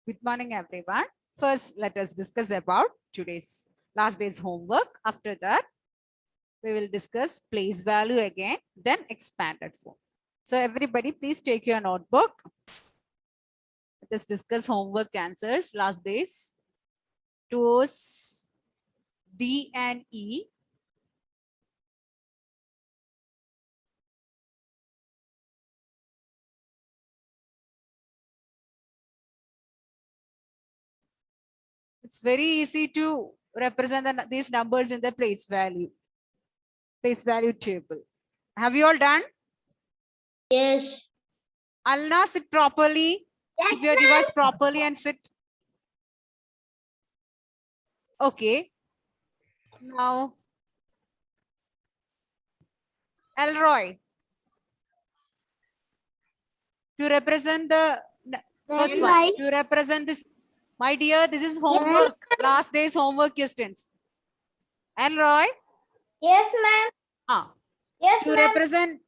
Good morning, everyone. First, let us discuss about today's last day's homework. After that, we will discuss place value again, then expanded form. So everybody, please take your notebook. Let us discuss homework answers. Last days, tours D and E. It's very easy to represent these numbers in the place value table. Have you all done? Yes. Alna, sit properly. Keep your device properly and sit. Okay. Now, Elroy. To represent the first one. To represent this. My dear, this is homework. Last day's homework questions. Elroy. Yes, ma'am. Yes, To ma'am. represent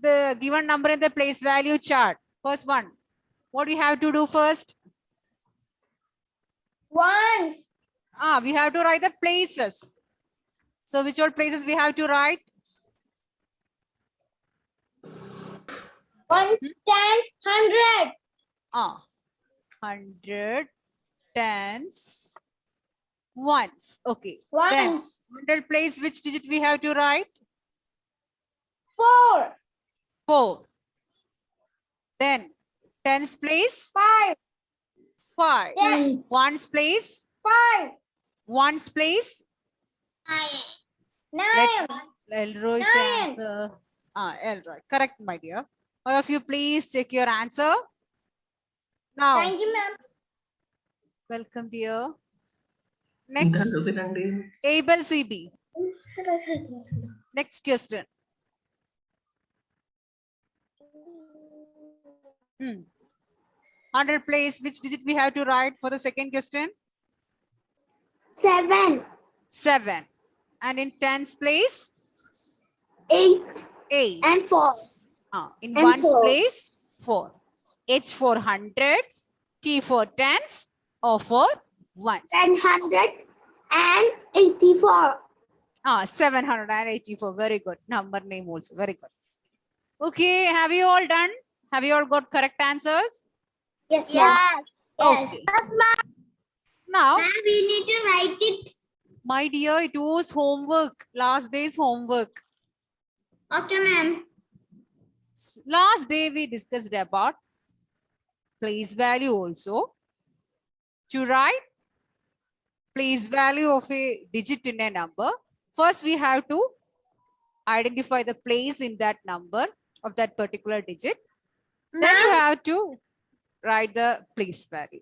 the given number in the place value chart. First one. What do you have to do first? Once. We have to write the places. So which all places we have to write? One stands 100. 100 tens ones. Okay. Once. Then 100 place, which digit we have to write? 4. 4. Then tens place? 5. 5. Ten. Ones place? 5. Ones place? 9. Elroy's 9. answer. Elroy. Correct, my dear. All of you, please check your answer. Now, Thank you, ma'am. welcome, dear. Next, Abel CB. Next question. 100 place, which digit we have to write for the second question? 7. 7. And in tens place? 8. 8. And 4. In and ones 4. place? 4. H for hundreds, T for tens, O for ones. 784. 784. Very good. Number name also. Very good. Okay. Have you all done? Have you all got correct answers? Yes, ma'am. Yes. Okay. Now, We need to write it. my dear, it was homework. Last day's homework. Okay, ma'am. Last day we discussed about place value also. To write place value of a digit in a number, first we have to identify the place in that number of that particular digit. Then you have to write the place value.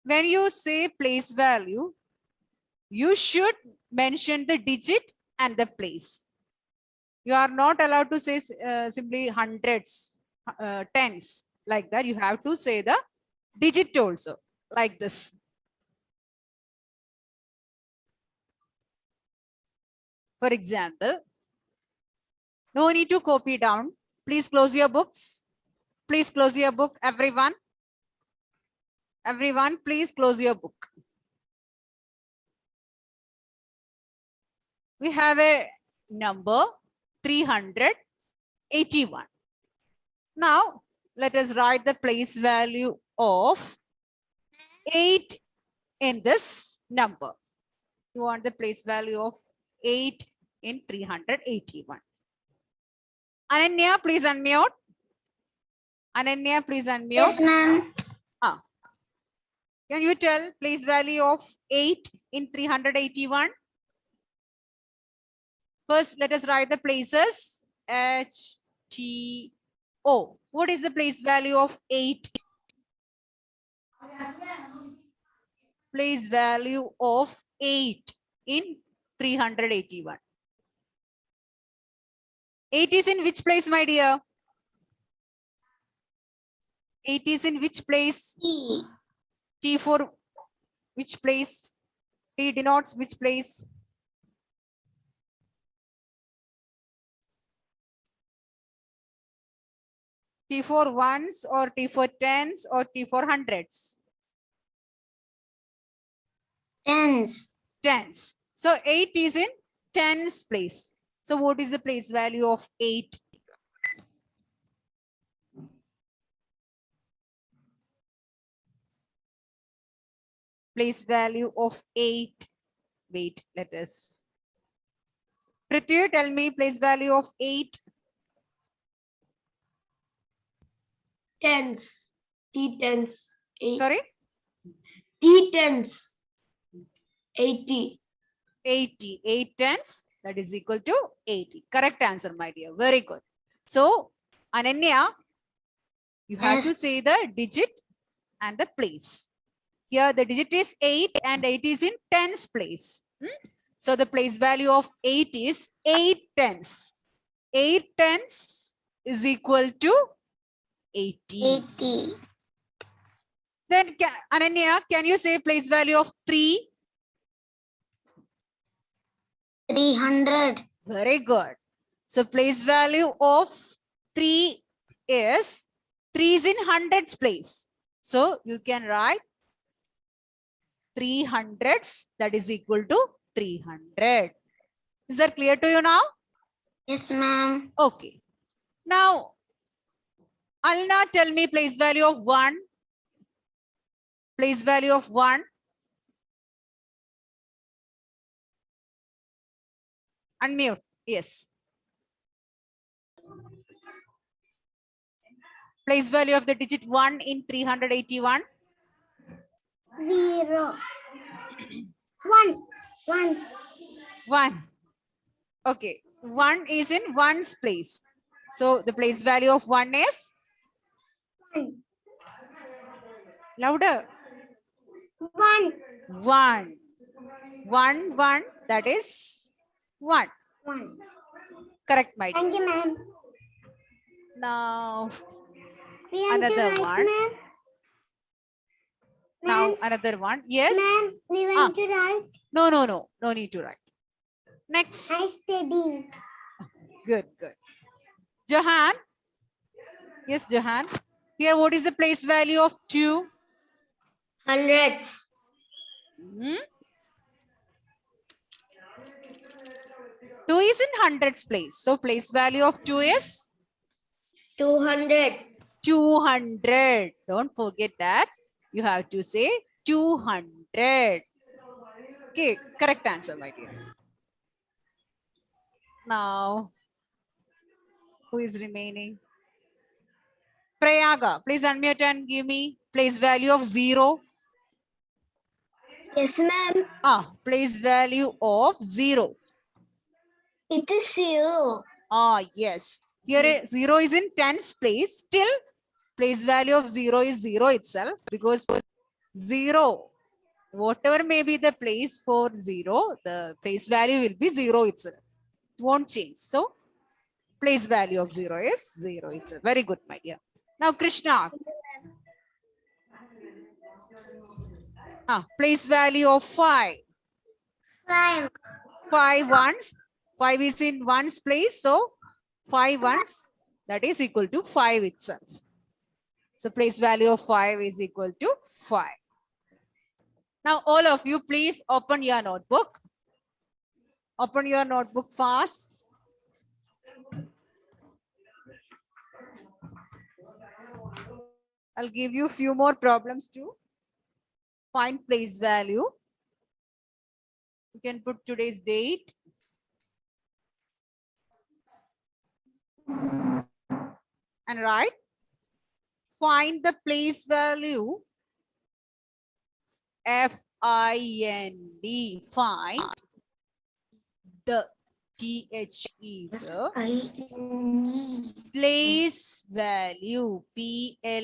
When you say place value, you should mention the digit and the place. You are not allowed to say simply hundreds, tens, like that. You have to say the digit also, like this. For example, no need to copy down. Please close your books. Please close your book, everyone. Everyone, please close your book. We have a number 381. Now, let us write the place value of 8 in this number. You want the place value of 8 in 381. Ananya, please unmute. Ananya, please unmute. Yes, ma'am. Can you tell place value of 8 in 381? First, let us write the places. H, T, O. What is the place value of 8? Place value of 8 in 381. 8 is in which place, my dear? 8 is in which place? E. T for which place? T denotes which place? T for ones or T for tens or T for hundreds? Tens. Tens. So 8 is in tens place. So what is the place value of 8? Place value of 8. Wait, let us. Prithvi, tell me place value of 8. Tens. T-tens. Sorry? T-tens. 80. 80. 8 tens, that is equal to 80. Correct answer, my dear. Very good. So, Ananya, you have to say the digit and the place. Here, the digit is 8 and 8 is in tens place. So, the place value of 8 is 8 tens. 8 tens is equal to 80. 80. Then, Ananya, can you say place value of 3? 300. Very good. So place value of 3 is 3 is in hundreds place. So you can write 300s, that is equal to 300. Is that clear to you now? Yes, ma'am. Okay. Now, Alna, tell me place value of 1. Place value of 1. Unmute. Yes. Place value of the digit 1 in 381. 0. 1. 1. 1. Okay. 1 is in ones place. So the place value of 1 is 1. louder. 1. 1. 1, 1, that is 1. 1. Correct, my dear. Thank you, ma'am. Now, We want to another write, one. ma'am. Now, Ma'am, another one. Yes. ma'am, we want to write. No, no, no. No need to write. Next. I study. Good, good. Jahan. Yes, Jahan. Here, what is the place value of 2? Hundreds. 2 is in hundreds place. So, place value of 2 is 200. 200. Don't forget that. You have to say 200. Okay, correct answer, my dear. Now, who is remaining? Prayaga, please unmute and give me place value of 0. Yes, ma'am. Place value of 0. It is 0. Yes. Here 0 is in tens place. Still, place value of 0 is 0 itself, because 0, whatever may be the place for 0, the place value will be 0 itself. It won't change. So, place value of 0 is 0 itself. Very good, my dear. Now, Krishna. Place value of 5. 5. 5 ones. 5 is in ones place. So, 5 ones, that is equal to 5 itself. So, place value of 5 is equal to 5. Now, all of you, please open your notebook. Open your notebook fast. I'll give you a few more problems to find place value. You can put today's date. And write. Find the place value. F-I-N-D. Find the T-H-E. Place value. P-L-A-C-E.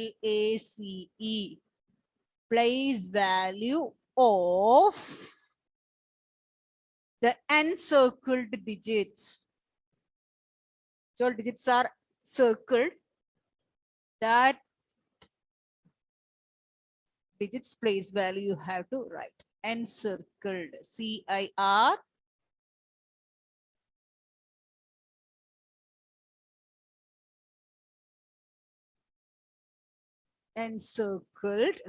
Place value of the encircled digits. So digits are circled. That digits place value you have to write. Encircled. C-I-R. encircled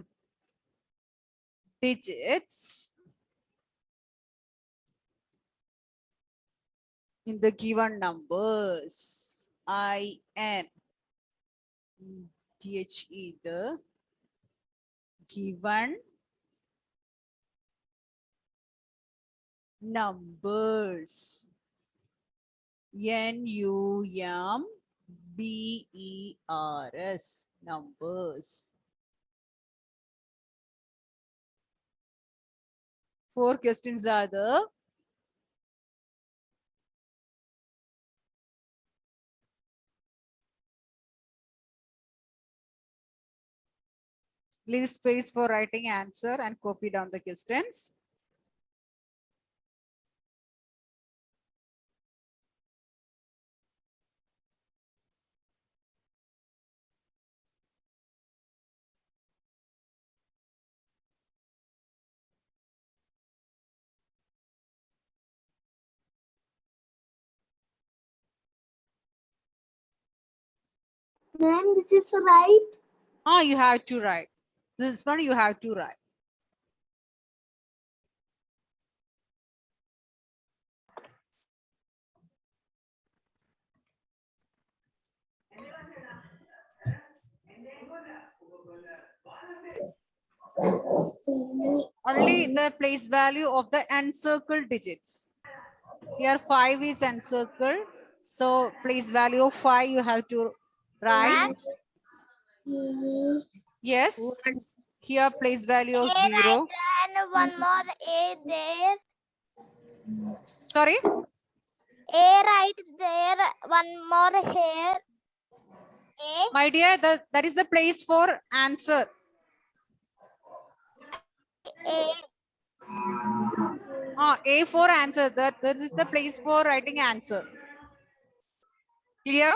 digits in the given numbers. IN THE, the given numbers. NUMBERS, numbers. 4 questions are there. Leave space for writing answer and copy down the questions. Ma'am, this is right. You have to write. This one you have to write. Only the place value of the encircled digits. Here 5 is encircled. So place value of 5 you have to write. Yes. Here place value of 0. And one more A there. Sorry. A right there. One more here. A. My dear, that is the place for answer. A. A for answer. That is the place for writing answer. Clear?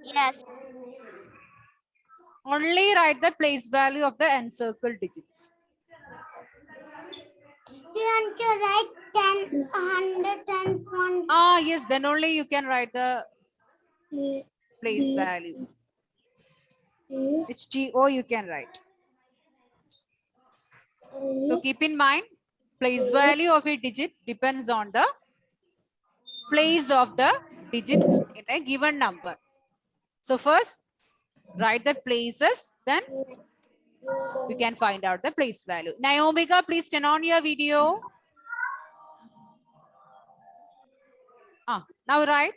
Yes. Only write the place value of the encircled digits. You want to write 10, 100 and 1. Yes, then only you can write the place value. HTO you can write. So keep in mind, place value of a digit depends on the place of the digits in a given number. So first, write the places, then you can find out the place value. Naomika, please turn on your video. Now write.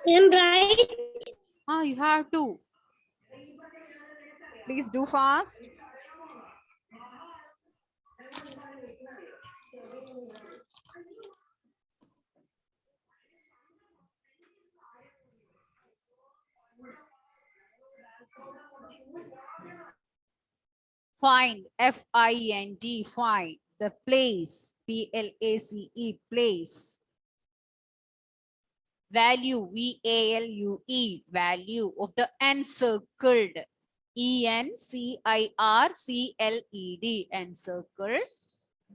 I'm right. You have to. Please do fast. Find, F-I-N-D, find the place, P-L-A-C-E, place. Value, V-A-L-U-E, value of the encircled, E-N-C-I-R-C-L-E-D, encircled.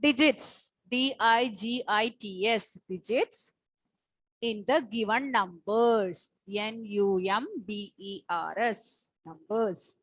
Digits, D-I-G-I-T-S, digits in the given numbers, N-U-M-B-E-R-S, numbers.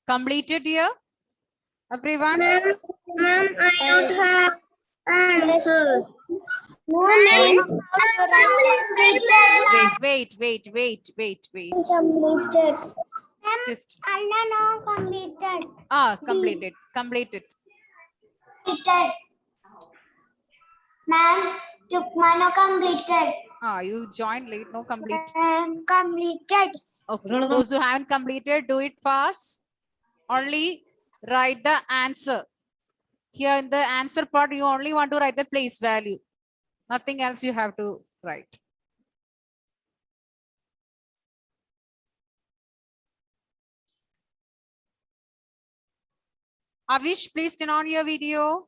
Completed here? Everyone? Ma'am, I don't have answer. Sorry? Completed. Wait. Completed. Just Anna no completed. completed. Completed. Ma'am, Tukmano completed. You joined late, no complete. Completed. Okay. Those who haven't completed, do it fast. Only write the answer. Here in the answer part, you only want to write the place value. Nothing else you have to write. Avish, please turn on your video.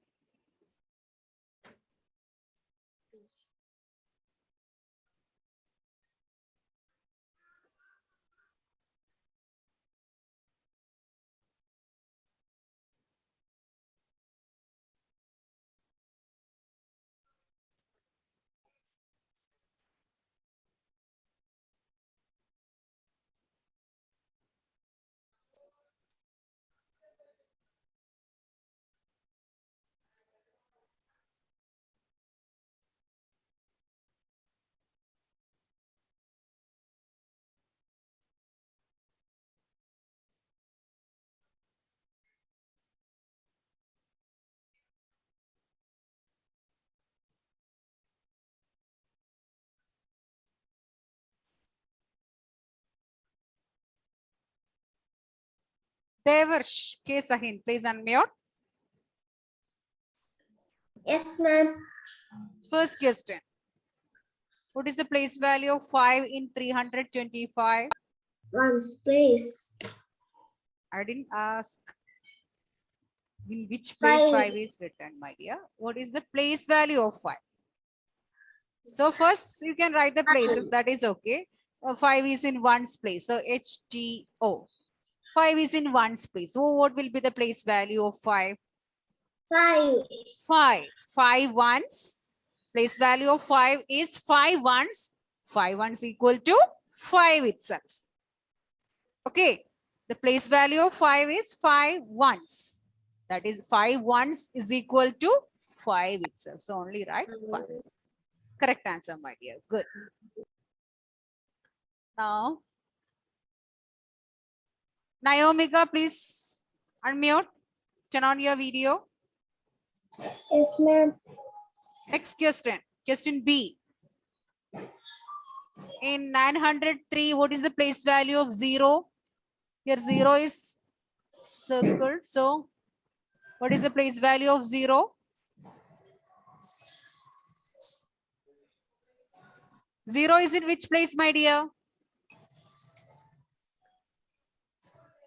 Devarsh K. Sahin, please unmute. Yes, ma'am. First question. What is the place value of 5 in 325? One's place. I didn't ask in which place 5 5. is written, my dear. What is the place value of 5? So first you can write the places, that is okay. 5 is in one's place. So HTO. 5 is in one's place. So what will be the place value of 5? 5. 5. 5 ones. Place value of 5 is 5 ones. 5 ones equal to 5 itself. Okay. The place value of 5 is 5 ones. That is 5 ones is equal to 5 itself. So only write 5. Correct answer, my dear. Good. Now, Naomika, please unmute. Turn on your video. Yes, ma'am. Next question. Question B. In 903, what is the place value of 0? Here 0 is circled. So, what is the place value of 0? 0 is in which place, my dear?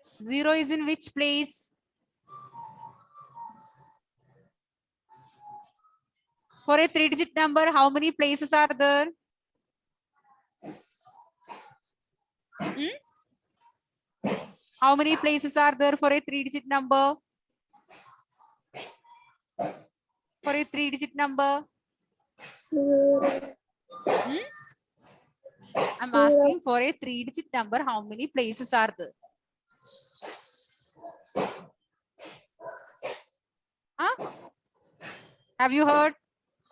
0 is in which place? For a 3-digit number, how many places are there? How many places are there for a 3-digit number? For a 3-digit number? I'm asking for a 3-digit number, how many places are there? Huh? Have you heard?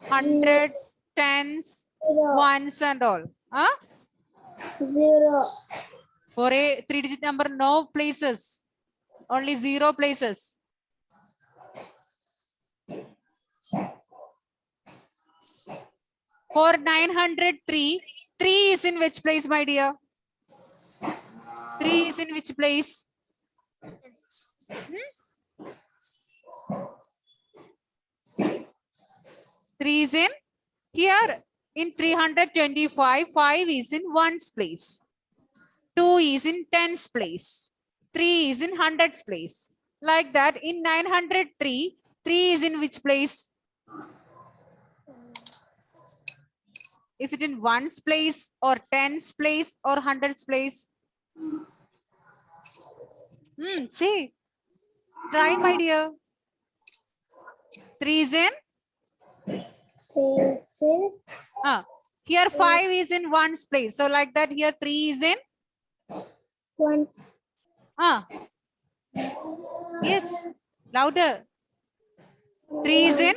Hundreds, tens, ones and all. Huh? 0. For a 3-digit number, no places. Only 0 places. For 903, 3 is in which place, my dear? 3 is in which place? Three is in here. In 325, 5 is in ones place. 2 is in tens place. 3 is in hundreds place. Like that, in 903, 3 is in which place? Is it in ones place or tens place or hundreds place? See. Try, my dear. 3 is in? Here 5 is in ones place. So like that, here 3 is in? 1. Yes, louder. 3 is in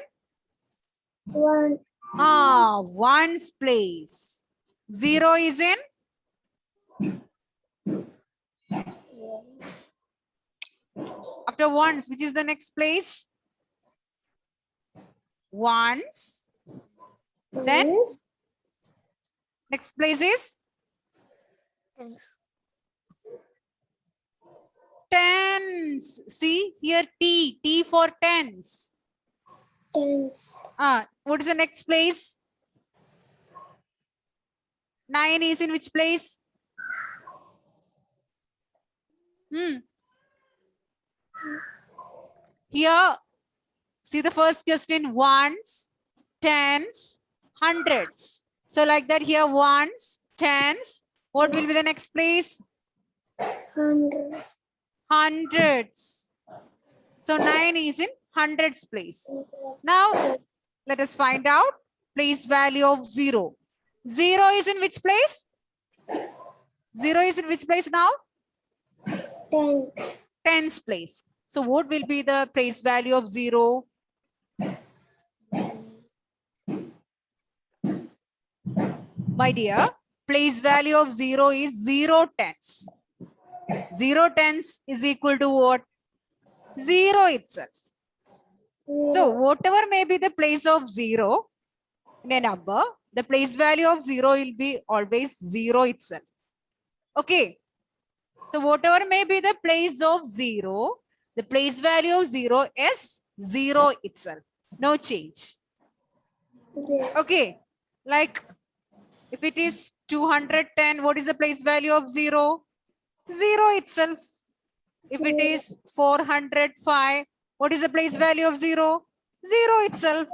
One. ones place. 0 is in after ones, which is the next place? Ones. Then next place is tens. See here T for tens. Tens. What is the next place? 9 is in which place? Here, see the first question, ones, tens, hundreds. So like that here, ones, tens. What will be the next place? 100. Hundreds. So 9 is in hundreds place. Now, let us find out place value of 0. 0 is in which place? 0 is in which place now? 10. Tens place. So what will be the place value of 0? My dear, place value of 0 is 0 tens. 0 tens is equal to what? 0 itself. So whatever may be the place of 0 in a number, the place value of 0 will be always 0 itself. Okay. So whatever may be the place of 0, the place value of 0 is 0 itself. No change. Okay. Like if it is 210, what is the place value of 0? 0 itself. If it is 405, what is the place value of 0? 0 itself.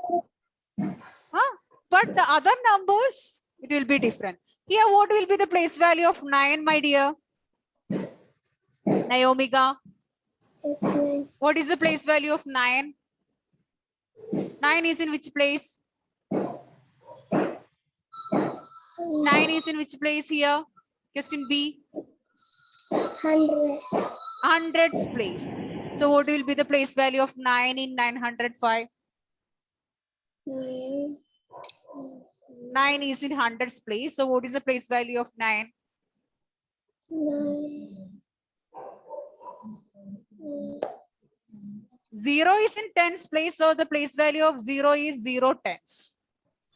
But the other numbers, it will be different. Here, what will be the place value of 9, my dear? Naomiga, what is the place value of 9? 9 is in which place? 9 is in which place here? Question B. 100. Hundreds place. So what will be the place value of 9 in 905? 9 is in hundreds place. So what is the place value of 9? 0 is in tens place. So the place value of 0 is 0 tens.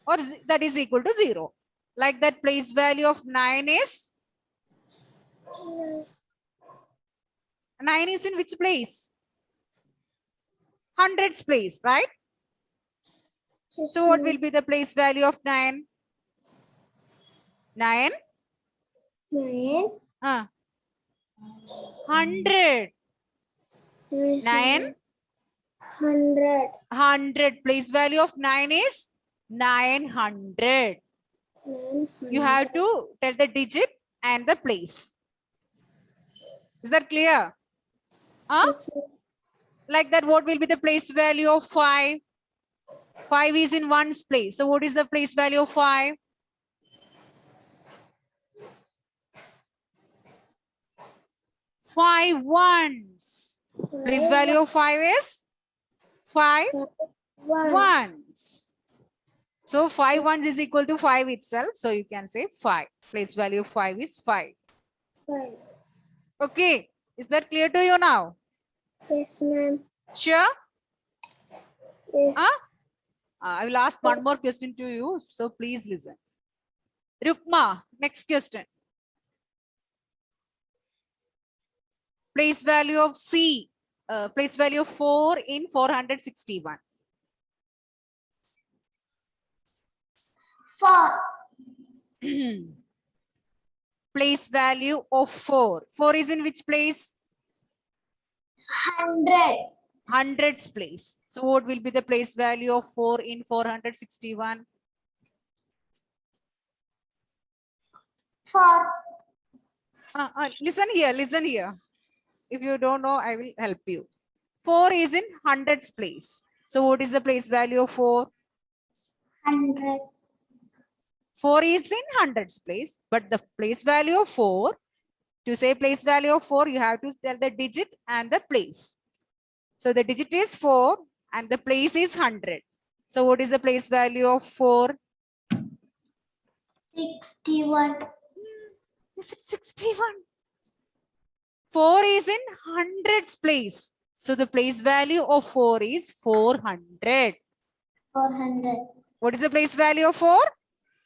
Or that is equal to 0. Like that place value of 9 is? 9 is in which place? Hundreds place, right? So what will be the place value of 9? 9? 9. 100. 9? 100. 100. Place value of 9 is 900. You have to tell the digit and the place. Is that clear? Like that, what will be the place value of 5? 5 is in ones place. So what is the place value of 5? 5 ones. Place value of 5 is 5 ones. So 5 ones is equal to 5 itself. So you can say 5. Place value of 5 is 5. Okay. Is that clear to you now? Yes, ma'am. Sure? Yes. I will ask one more question to you. So please listen. Rukma, next question. Place value of C. Place value of 4 in 461. 4. Place value of 4. 4 is in which place? 100. Hundreds place. So what will be the place value of 4 in 461? 4. Listen here. If you don't know, I will help you. 4 is in hundreds place. So what is the place value of 4? 100. 4 is in hundreds place, but the place value of 4 To say place value of 4, you have to tell the digit and the place. So the digit is 4 and the place is 100. So what is the place value of 4? 61. Is it 61? 4 is in hundreds place. So the place value of 4 is 400. 400. What is the place value of 4?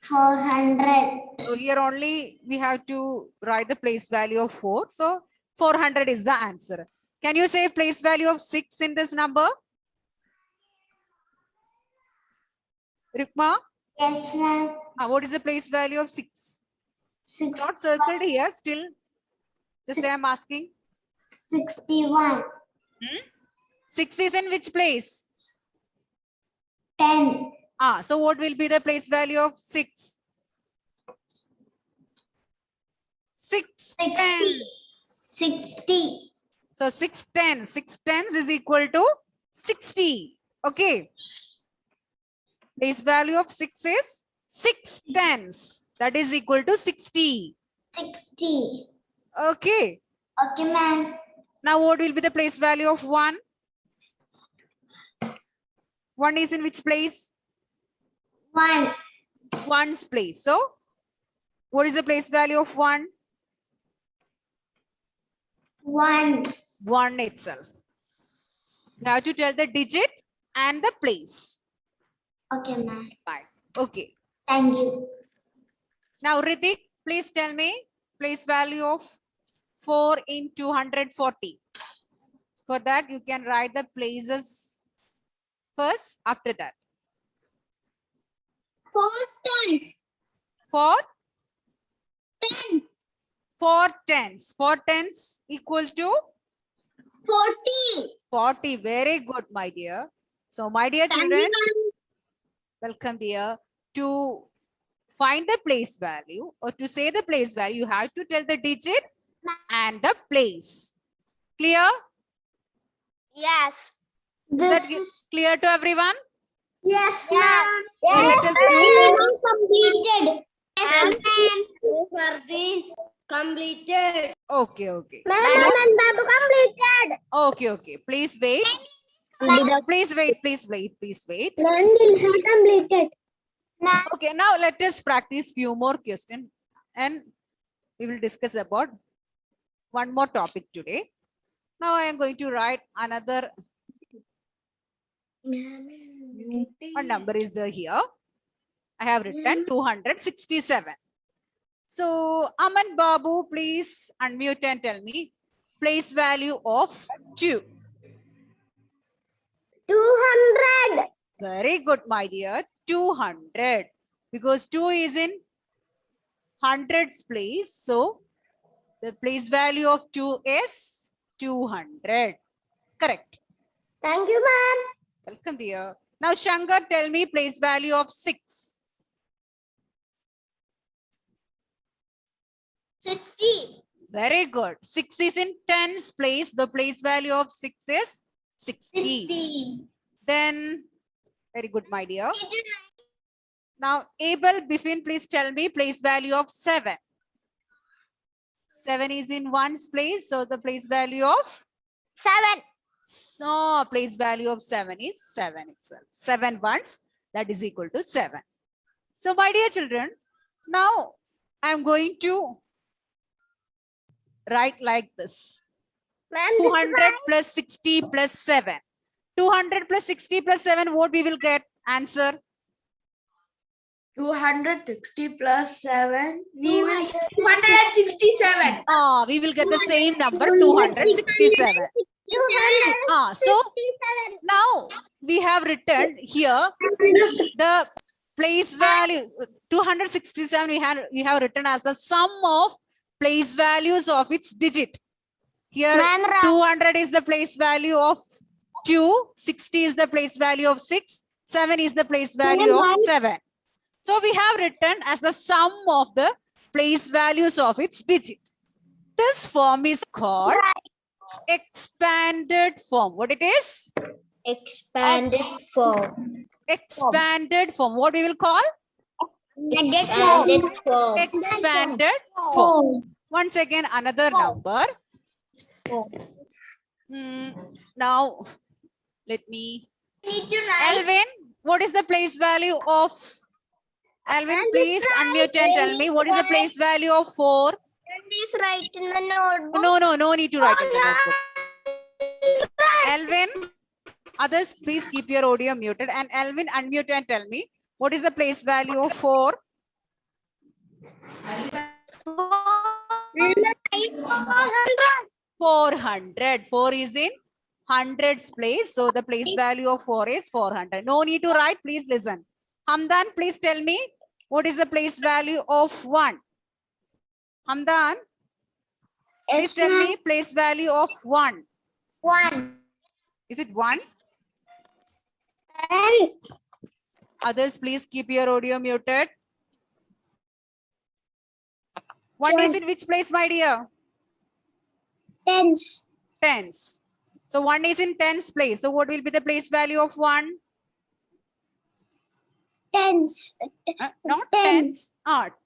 400. So here only we have to write the place value of 4. So 400 is the answer. Can you say place value of 6 in this number? Rukma, Yes, ma'am. what is the place value of 6? It's 6, not circled here still. Just I am asking. 61. 6 is in which place? 10. So what will be the place value of 6? 6 tens. 60. So 6 tens. 6 tens is equal to 60. Okay. Place value of 6 is 6 tens. That is equal to 60. 60. Okay. Okay, ma'am. Now what will be the place value of 1? 1 is in which place? 1. 1's place. So what is the place value of 1? 1. 1 itself. You have to tell the digit and the place. Okay, ma'am. Fine. Okay. Thank you. Now Ritik, please tell me place value of 4 in 240. For that you can write the places first after that. 4 tens. For 10. 4 tens. 4 tens equal to 40. 40. Very good, my dear. So my dear Thank children, you, ma'am. welcome dear. To find the place value or to say the place value, you have to tell the digit and the place. Clear? Yes. Is that clear to everyone? Yes, ma'am. Okay, let us do. Completed. Yes, ma'am. Completed. Okay, okay. Babu completed. Okay, okay. Please wait. Please wait, please wait, please wait. Completed. Okay, now let us practice few more questions and we will discuss about one more topic today. Now I am going to write another. What number is there here? I have written 267. So Aman Babu, please unmute and tell me place value of 2. 200. Very good, my dear. 200. Because 2 is in hundreds place. So the place value of 2 is 200. Correct. Thank you, ma'am. Welcome, dear. Now, Shankar, tell me place value of 6. 60. Very good. 6 is in tens place. The place value of 6 is 60. 60. Then, very good, my dear. Now, Abel Biffin, please tell me place value of 7. 7 is in ones place. So, the place value of 7. So place value of 7 is 7 itself. 7 ones, that is equal to 7. So my dear children, now I am going to write like this. 200 plus 60 plus 7. 200 plus 60 plus 7, what we will get? Answer. 260 plus 7, we will 267. We will get the same number, 267. So now we have written here the place value 267 we have written as the sum of place values of its digit. Here 200 is the place value of 2, 60 is the place value of 6, 7 is the place value of 7. So we have written as the sum of the place values of its digit. This form is called expanded form. What it is? Expanded form. Expanded form. What we will call? Expanded form. Expanded form. Once again, another number. Now, let me. Need to write. Alvin, what is the place value of? Alvin, please unmute and tell me what is the place value of 4? Please write in the notebook. No need to write in the notebook. Alvin, others, please keep your audio muted. And Alvin, unmute and tell me what is the place value of 4? 400. 4 is in hundreds place. So the place value of 4 is 400. No need to write. Please listen. Hamdan, please tell me what is the place value of 1? Hamdan, please tell me place value of 1. 1. Is it 1? And Others, please keep your audio muted. 1 is in which place, my dear? tens. Tens. So 1 is in tens place. So what will be the place value of 1? Tens. Not 10. tens.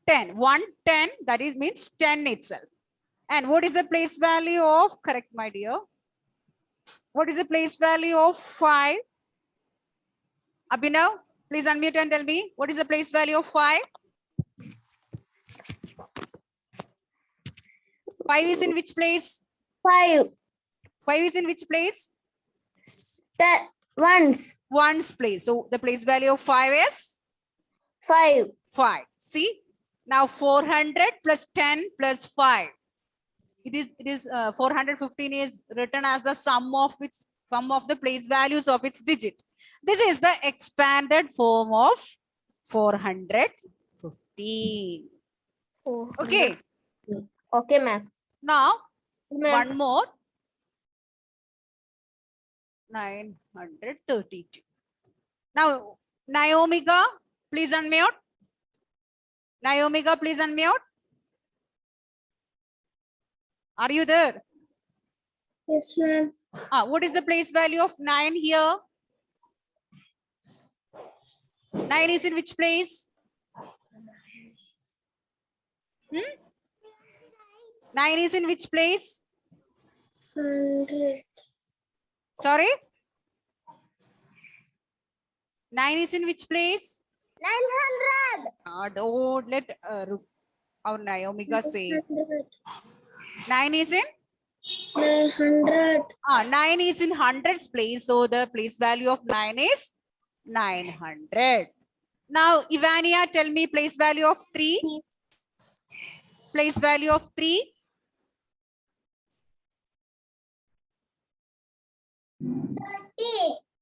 10. 1, 10. That is means 10 itself. And what is the place value of? Correct, my dear. What is the place value of 5? Abhinav, please unmute and tell me what is the place value of 5? 5 is in which place? 5. 5 is in which place? Ones. Ones place. So the place value of 5 is 5. 5. See, now 400 plus 10 plus 5. It is 415 is written as the sum of the place values of its digit. This is the expanded form of 415. Okay. Okay, ma'am. Now one more. 932. Now Naomiga, please unmute. Naomiga, please unmute. Are you there? Yes, ma'am. What is the place value of 9 here? 9 is in which place? 9 is in which place? 100. Sorry? 9 is in which place? 900. Don't let our Naomiga say. 9 is in? 900. 9 is in hundreds place. So the place value of 9 is 900. Now, Ivania, tell me place value of 3. Place value of 3.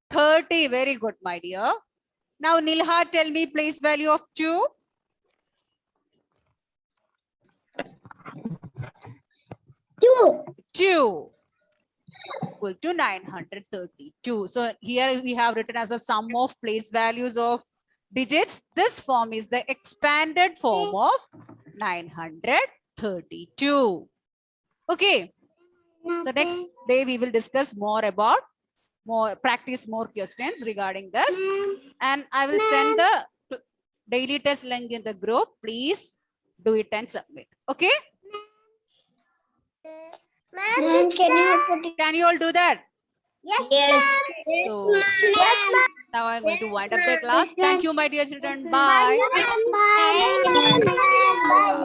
30. Very good, my dear. Now, Nilha, tell me place value of 2. 2 equal to 932. So here we have written as a sum of place values of digits. This form is the expanded form of 932. Okay. So next day we will discuss more about practice more questions regarding this. And I will send the daily test link in the group. Please do it and submit. Okay. Ma'am, Can you all do that? Yes. So Yes, now I'm going to wind up the class. Thank you, my dear children. ma'am. Bye. Bye.